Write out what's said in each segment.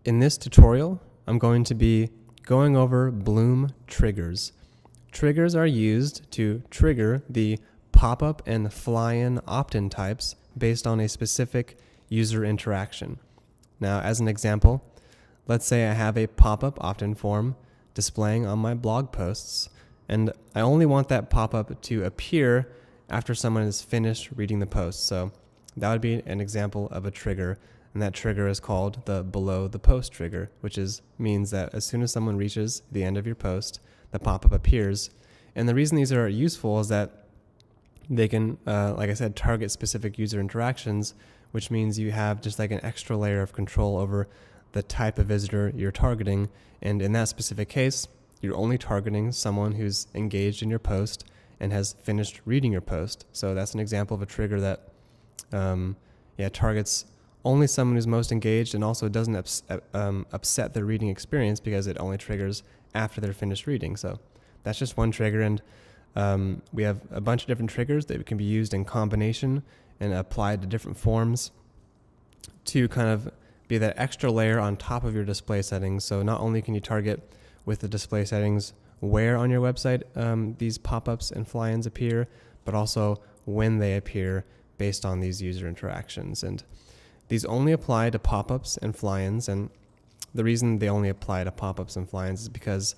In this tutorial, I'm going to be going over Bloom triggers. Triggers are used to trigger the pop-up and fly-in opt-in types based on a specific user interaction. Now, as an example, let's say I have a pop-up opt-in form displaying on my blog posts, and I only want that pop-up to appear after someone has finished reading the post. So that would be an example of a trigger, and that trigger is called the below the post trigger, which means that as soon as someone reaches the end of your post, the pop-up appears. And the reason these are useful is that they can, like I said, target specific user interactions, which means you have just like an extra layer of control over the type of visitor you're targeting. And in that specific case, you're only targeting someone who's engaged in your post and has finished reading your post. So that's an example of a trigger that targets only someone who's most engaged and also doesn't upset their reading experience because it only triggers after they're finished reading. So that's just one trigger, and we have a bunch of different triggers that can be used in combination and applied to different forms to kind of be that extra layer on top of your display settings. So not only can you target with the display settings where on your website these pop-ups and fly-ins appear, but also when they appear based on these user interactions. And these only apply to pop-ups and fly-ins, and the reason they only apply to pop-ups and fly-ins is because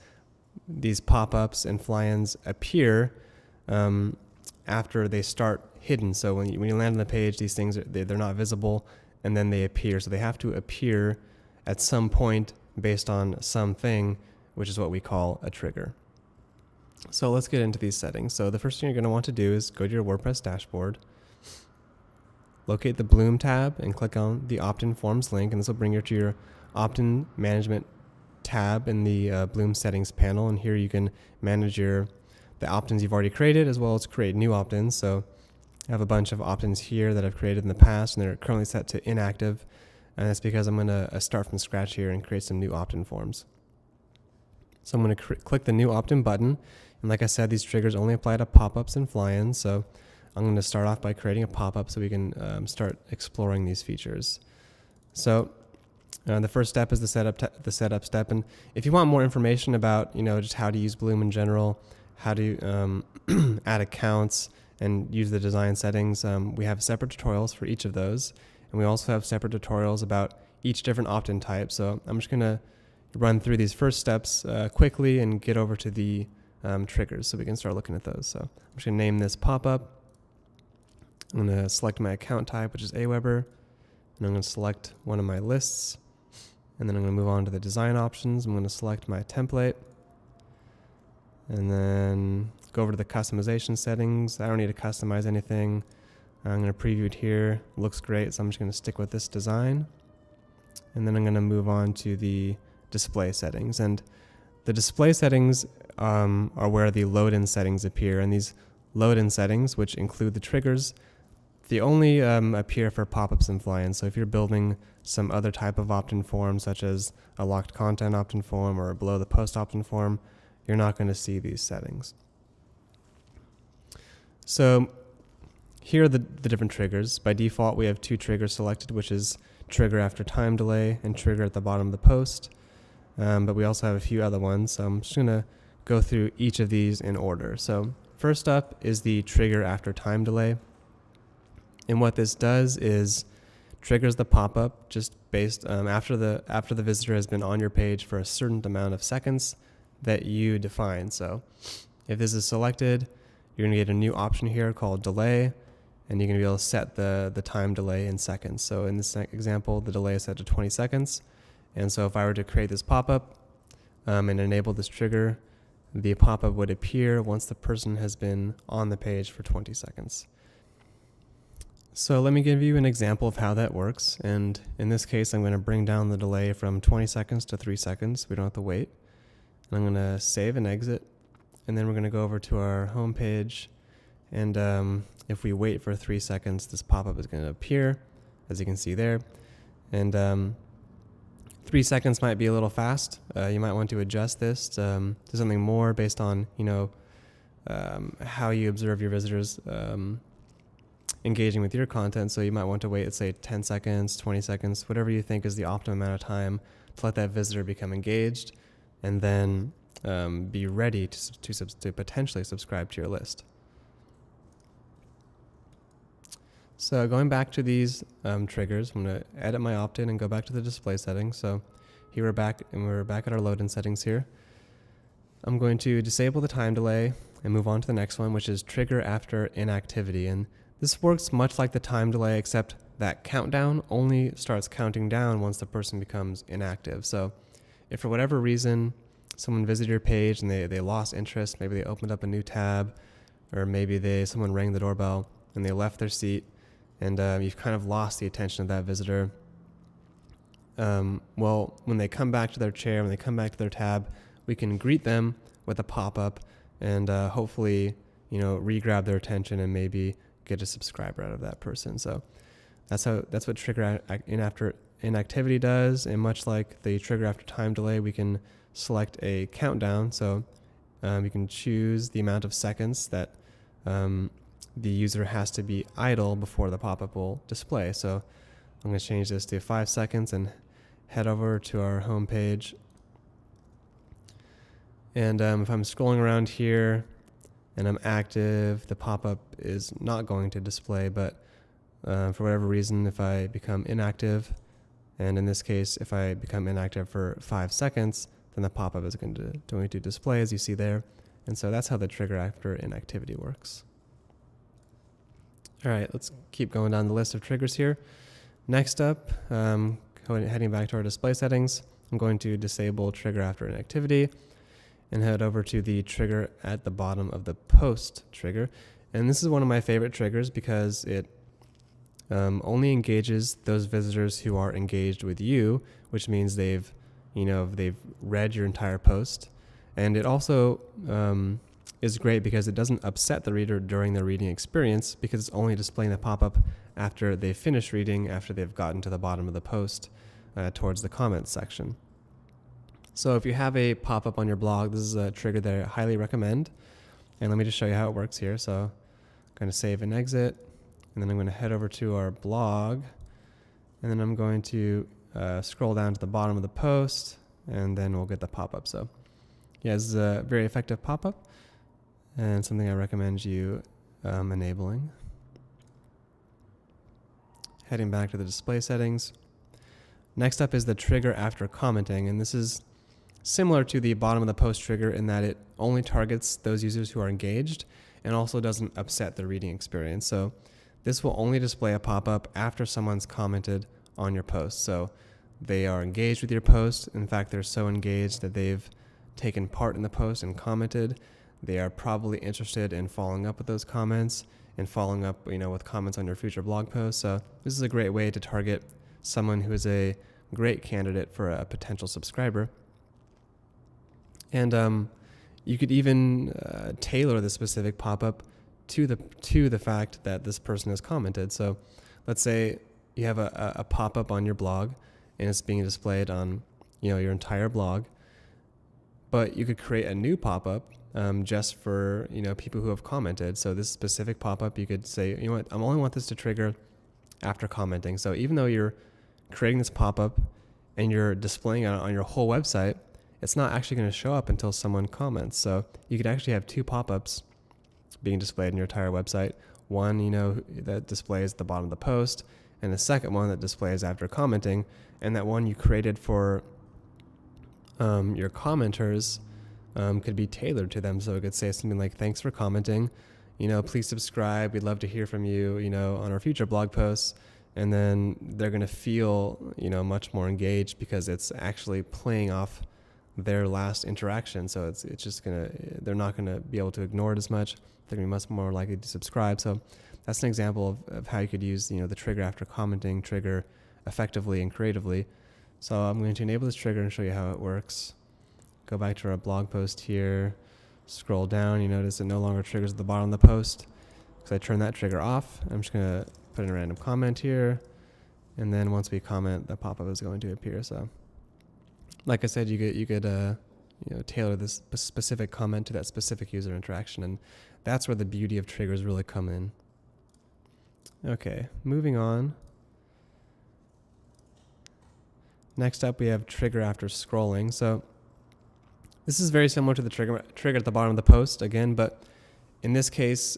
these pop-ups and fly-ins appear after they start hidden. So when you land on the page, these things they're not visible, and then they appear. So they have to appear at some point based on something, which is what we call a trigger. So let's get into these settings. So the first thing you're going to want to do is go to your WordPress dashboard, locate the Bloom tab, and click on the opt-in forms link, and this will bring you to your opt-in management tab in the Bloom settings panel. And here you can manage the opt-ins you've already created, as well as create new opt-ins. So I have a bunch of opt-ins here that I've created in the past, and they're currently set to inactive, and that's because I'm going to start from scratch here and create some new opt-in forms. So I'm going to click the new opt-in button, and like I said, these triggers only apply to pop-ups and fly-ins. So I'm going to start off by creating a pop-up so we can start exploring these features. So the first step is the setup step, and if you want more information about just how to use Bloom in general, how to add accounts and use the design settings, we have separate tutorials for each of those, and we also have separate tutorials about each different opt-in type. So I'm just going to run through these first steps quickly and get over to the triggers so we can start looking at those. So I'm just going to name this pop-up. I'm going to select my account type, which is Aweber, and I'm going to select one of my lists, and then I'm going to move on to the design options. I'm going to select my template, and then go over to the customization settings. I don't need to customize anything. I'm going to preview it here. It looks great, so I'm just going to stick with this design, and then I'm going to move on to the display settings. And the display settings are where the load-in settings appear, and these load-in settings, which include the triggers, they only appear for pop-ups and fly-ins. So if you're building some other type of opt-in form, such as a locked content opt-in form or a below the post opt-in form, you're not going to see these settings. So here are the different triggers. By default, we have two triggers selected, which is trigger after time delay and trigger at the bottom of the post. But we also have a few other ones. So I'm just going to go through each of these in order. So first up is the trigger after time delay. And what this does is triggers the pop-up just based after the visitor has been on your page for a certain amount of seconds that you define. So if this is selected, you're going to get a new option here called delay, and you're going to be able to set the time delay in seconds. So in this example, the delay is set to 20 seconds. And so if I were to create this pop-up and enable this trigger, the pop-up would appear once the person has been on the page for 20 seconds. So let me give you an example of how that works. And in this case, I'm going to bring down the delay from 20 seconds to 3 seconds. We don't have to wait. And I'm going to save and exit. And then we're going to go over to our home page. And if we wait for 3 seconds, this pop-up is going to appear, as you can see there. And 3 seconds might be a little fast. You might want to adjust this to something more based on how you observe your visitors. engaging with your content. So you might want to wait, let's say 10 seconds, 20 seconds, whatever you think is the optimum amount of time to let that visitor become engaged, and then be ready to potentially subscribe to your list. So going back to these triggers, I'm going to edit my opt-in and go back to the display settings. So here we're back at our load-in settings here. I'm going to disable the time delay and move on to the next one, which is trigger after inactivity. And this works much like the time delay, except that countdown only starts counting down once the person becomes inactive. So if for whatever reason someone visited your page and they lost interest, maybe they opened up a new tab, or maybe someone rang the doorbell and they left their seat, and you've kind of lost the attention of that visitor. Well, when they come back to their chair, when they come back to their tab, we can greet them with a pop-up and hopefully, re-grab their attention and maybe get a subscriber out of that person. So that's what trigger after inactivity does. And much like the trigger after time delay, we can select a countdown. So you can choose the amount of seconds that the user has to be idle before the pop-up will display. So I'm going to change this to 5 seconds and head over to our home page. And if I'm scrolling around here and I'm active, the pop-up is not going to display, but for whatever reason, if I become inactive, and in this case, if I become inactive for 5 seconds, then the pop-up is going to display, as you see there. And so that's how the trigger after inactivity works. All right, let's keep going down the list of triggers here. Next up, heading back to our display settings, I'm going to disable trigger after inactivity and head over to the trigger at the bottom of the post trigger. And this is one of my favorite triggers because it only engages those visitors who are engaged with you, which means they've read your entire post. And it also is great because it doesn't upset the reader during the reading experience, because it's only displaying the pop-up after they've finished reading, after they've gotten to the bottom of the post towards the comments section. So if you have a pop-up on your blog, this is a trigger that I highly recommend. And let me just show you how it works here. So I'm going to save and exit, and then I'm going to head over to our blog, and then I'm going to scroll down to the bottom of the post, and then we'll get the pop-up. So yeah, this is a very effective pop-up and something I recommend you enabling. Heading back to the display settings. Next up is the trigger after commenting, and this is similar to the bottom of the post trigger in that it only targets those users who are engaged and also doesn't upset the reading experience. So this will only display a pop-up after someone's commented on your post. So they are engaged with your post. In fact, they're so engaged that they've taken part in the post and commented. They are probably interested in following up with those comments and following up, with comments on your future blog posts. So this is a great way to target someone who is a great candidate for a potential subscriber. And you could even tailor the specific pop-up to the fact that this person has commented. So let's say you have a pop-up on your blog and it's being displayed on your entire blog, but you could create a new pop-up just for people who have commented. So this specific pop-up, you could say, I only want this to trigger after commenting. So even though you're creating this pop-up and you're displaying it on your whole website, it's not actually going to show up until someone comments. So you could actually have two pop-ups being displayed in your entire website. One, that displays at the bottom of the post, and the second one that displays after commenting. And that one you created for your commenters could be tailored to them. So it could say something like, thanks for commenting, please subscribe. We'd love to hear from you, on our future blog posts. And then they're going to feel, much more engaged because it's actually playing off their last interaction. So it's just they're not going to be able to ignore it as much. They're going to be much more likely to subscribe. So that's an example of how you could use, the trigger after commenting trigger effectively and creatively. So I'm going to enable this trigger and show you how it works. Go back to our blog post here, scroll down. You notice it no longer triggers at the bottom of the post because I turned that trigger off. I'm just going to put in a random comment here. And then once we comment, the pop-up is going to appear. So like I said, you could tailor this specific comment to that specific user interaction. And that's where the beauty of triggers really come in. Okay, moving on. Next up, we have trigger after scrolling. So this is very similar to the trigger at the bottom of the post again, but in this case,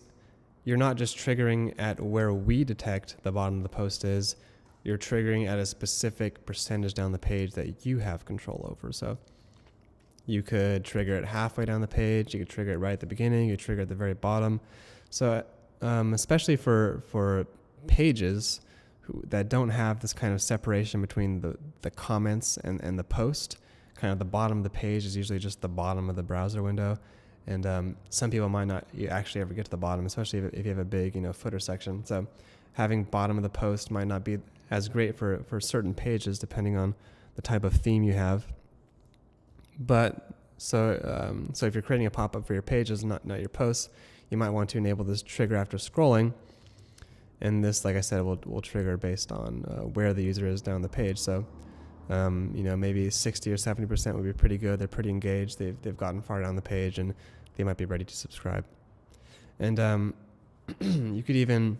you're not just triggering at where we detect the bottom of the post is, you're triggering at a specific percentage down the page that you have control over. So you could trigger it halfway down the page, you could trigger it right at the beginning, you could trigger at the very bottom. So especially for pages that don't have this kind of separation between the comments and the post, kind of the bottom of the page is usually just the bottom of the browser window. And some people might not actually ever get to the bottom, especially if you have a big, footer section. So having bottom of the post might not be as great for certain pages, depending on the type of theme you have. But so if you're creating a pop-up for your pages, not your posts, you might want to enable this trigger after scrolling. And this, like I said, will trigger based on where the user is down the page. So, maybe 60 or 70% would be pretty good. They're pretty engaged. They've gotten far down the page, and they might be ready to subscribe. And you could even,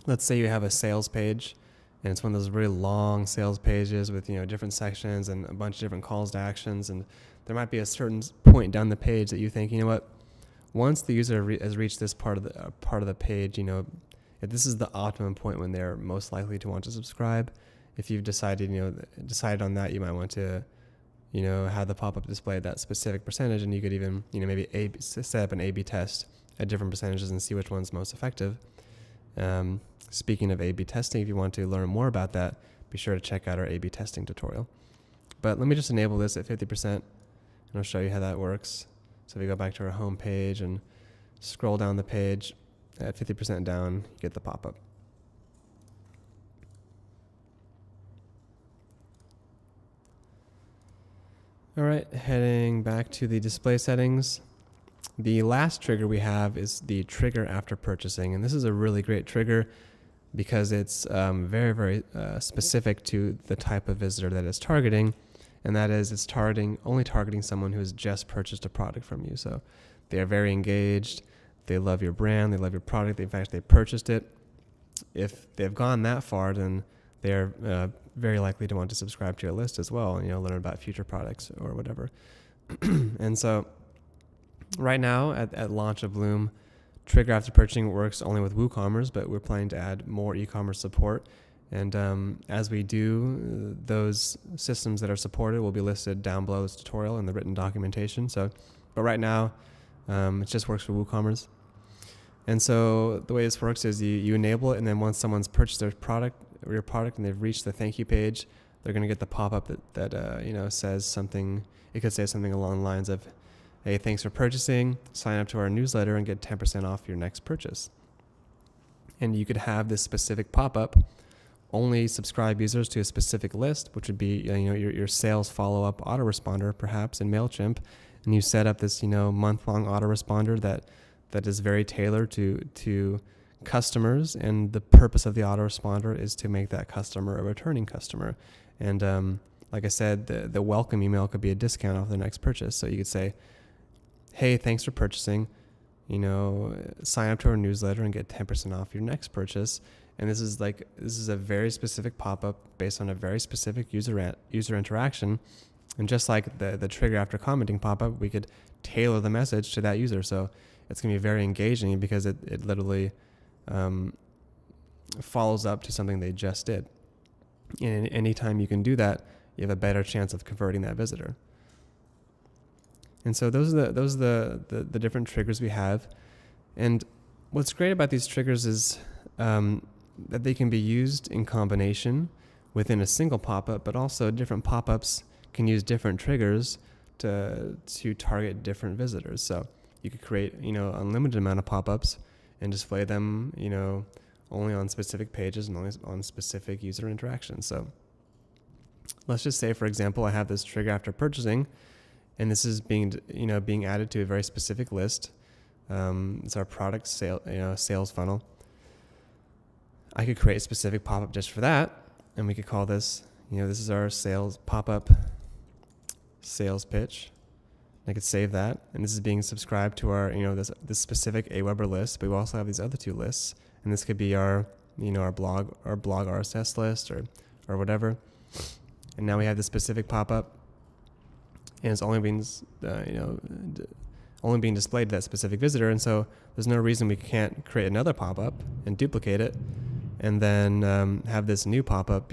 let's say you have a sales page, and it's one of those really long sales pages with different sections and a bunch of different calls to actions. And there might be a certain point down the page that you think, once the user has reached this part of the page, if this is the optimum point when they're most likely to want to subscribe. If you've decided on that, you might want to, have the pop-up display at that specific percentage, and you could even, maybe set up an A/B test at different percentages and see which one's most effective. Speaking of A/B testing, if you want to learn more about that, be sure to check out our A/B testing tutorial. But let me just enable this at 50%, and I'll show you how that works. So if we go back to our home page and scroll down the page, at 50% down, you get the pop-up. All right, heading back to the display settings. The last trigger we have is the trigger after purchasing. And this is a really great trigger because it's very, very specific to the type of visitor that it's targeting. And that is, it's only targeting someone who has just purchased a product from you. So they are very engaged. They love your brand. They love your product. In fact, they purchased it. If they've gone that far, then they're very likely to want to subscribe to your list as well, and learn about future products or whatever. And so right now at launch of Bloom, trigger after purchasing works only with WooCommerce, but we're planning to add more e-commerce support. And as we do, those systems that are supported will be listed down below this tutorial in the written documentation. But right now, it just works for WooCommerce. And so the way this works is you enable it, and then once someone's purchased your product, and they've reached the thank you page, they're going to get the pop-up that says something. It could say something along the lines of, "Hey, thanks for purchasing. Sign up to our newsletter and get 10% off your next purchase." And you could have this specific pop-up only subscribe users to a specific list, which would be your sales follow-up autoresponder, perhaps in MailChimp, and you set up this month-long autoresponder that is very tailored to customers, and the purpose of the autoresponder is to make that customer a returning customer. And like I said, the welcome email could be a discount off their next purchase. So you could say, "Hey, thanks for purchasing. Sign up to our newsletter and get 10% off your next purchase." And this is a very specific pop-up based on a very specific user interaction. And just like the trigger after commenting pop-up, we could tailor the message to that user. So it's going to be very engaging because it literally follows up to something they just did. And anytime you can do that, you have a better chance of converting that visitor. And so those are the different triggers we have. And what's great about these triggers is that they can be used in combination within a single pop-up, but also different pop-ups can use different triggers to target different visitors. So you could create unlimited amount of pop-ups and display them only on specific pages and only on specific user interactions. So let's just say, for example, I have this trigger after purchasing, and this is being added to a very specific list. It's our product sales funnel. I could create a specific pop-up just for that, and we could call this, this is our sales pop-up sales pitch. I could save that, and this is being subscribed to our, this specific Aweber list, but we also have these other two lists, and this could be our our blog RSS list or whatever. And now we have this specific pop-up, and it's only being only being displayed to that specific visitor. And so there's no reason we can't create another pop-up and duplicate it, and then have this new pop-up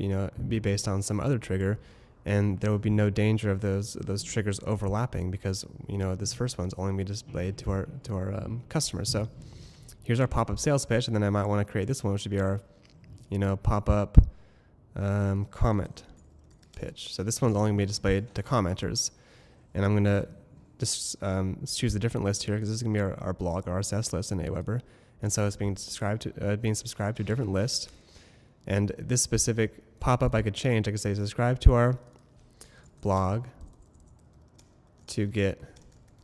be based on some other trigger, and there would be no danger of those triggers overlapping, because this first one's only be displayed to our customers. So here's our pop-up sales pitch, and then I might want to create this one, which would be our pop-up comment pitch. So this one's only going to be displayed to commenters, and I'm going to just choose a different list here, because this is going to be our blog RSS list in Aweber, and so it's being subscribed to a different list. And this specific pop-up I could change. I could say subscribe to our blog to get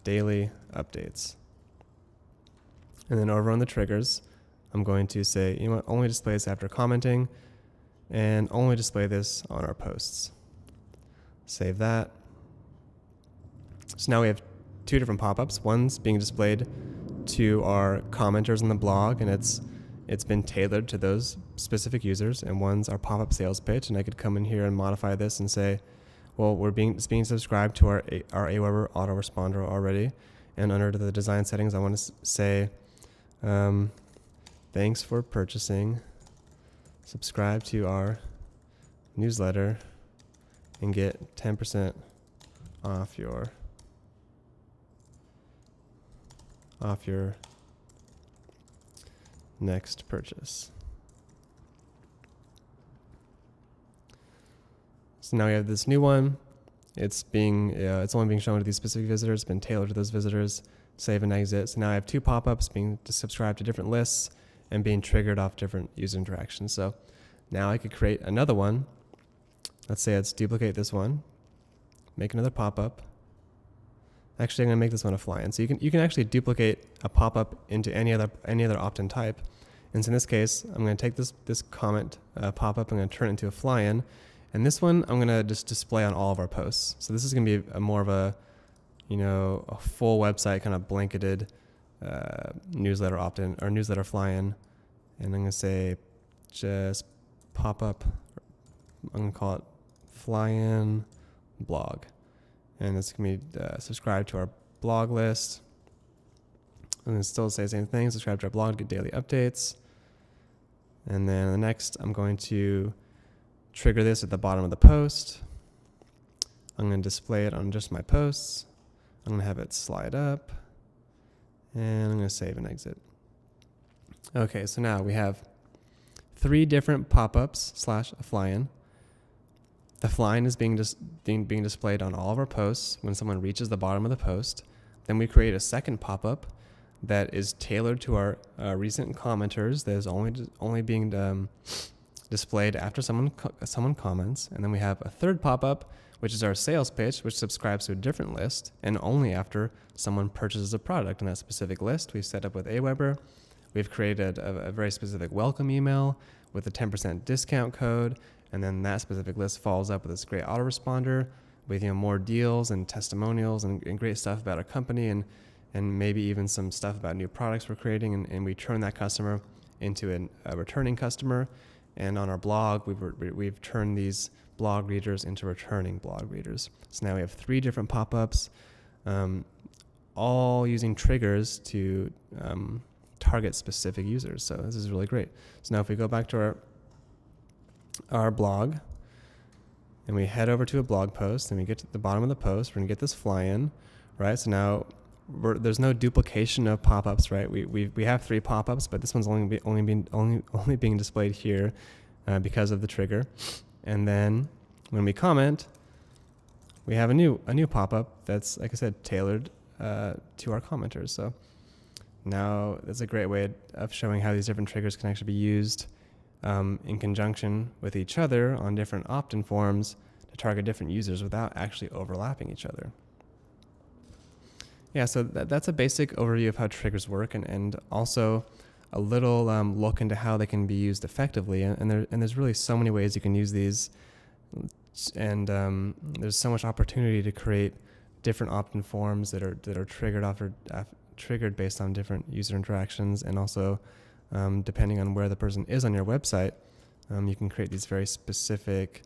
daily updates. And then over on the triggers, I'm going to say, only display this after commenting, and only display this on our posts. Save that. So now we have two different pop-ups. One's being displayed to our commenters on the blog, and it's been tailored to those specific users. And one's our pop-up sales pitch, and I could come in here and modify this and say, well, it's being subscribed to our Aweber autoresponder already. And under the design settings, I want to say, thanks for purchasing. Subscribe to our newsletter and get 10% off your next purchase. So now we have this new one. It's only being shown to these specific visitors. It's been tailored to those visitors. Save and exit. So now I have two pop-ups being subscribed to different lists and being triggered off different user interactions. So now I could create another one. Let's say let's duplicate this one, make another pop-up. Actually, I'm going to make this one a fly-in. So you can actually duplicate a pop-up into any other opt-in type. And so in this case, I'm going to take this comment pop-up. I'm going to turn it into a fly-in. And this one I'm going to just display on all of our posts. So this is going to be more of a full website kind of blanketed newsletter opt-in or newsletter fly-in. And I'm going to say just pop-up. I'm going to call it fly-in blog. And it's going to be subscribe to our blog list. And then still say the same thing, subscribe to our blog to get daily updates. And then the next, I'm going to trigger this at the bottom of the post. I'm going to display it on just my posts. I'm going to have it slide up. And I'm going to save and exit. Okay, so now we have 3 different pop-ups / a fly-in. The fly-in is being displayed on all of our posts when someone reaches the bottom of the post. Then we create a second pop-up that is tailored to our recent commenters, that is only being displayed after someone comments. And then we have a third pop-up, which is our sales pitch, which subscribes to a different list and only after someone purchases a product in that specific list. We've set up with Aweber. We've created a very specific welcome email with a 10% discount code. And then that specific list follows up with this great autoresponder with more deals and testimonials and great stuff about our company and maybe even some stuff about new products we're creating. And we turn that customer into a returning customer. And on our blog, we've turned these blog readers into returning blog readers. So now we have 3 different pop-ups, all using triggers to target specific users. So this is really great. So now if we go back to our blog and we head over to a blog post and we get to the bottom of the post, we're going to get this fly-in, right? So now there's no duplication of pop-ups, right? We have 3 pop-ups, but this one's only being displayed here because of the trigger. And then when we comment, we have a new pop-up that's, like I said, tailored to our commenters. So now that's a great way of showing how these different triggers can actually be used in conjunction with each other on different opt-in forms to target different users without actually overlapping each other. Yeah, so that's a basic overview of how triggers work, and also a little look into how they can be used effectively. And there's really so many ways you can use these, and there's so much opportunity to create different opt-in forms that are triggered triggered based on different user interactions, and also depending on where the person is on your website, you can create these very specific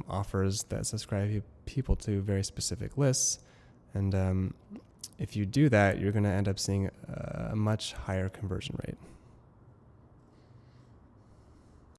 offers that subscribe people to very specific lists. And if you do that, you're going to end up seeing a much higher conversion rate.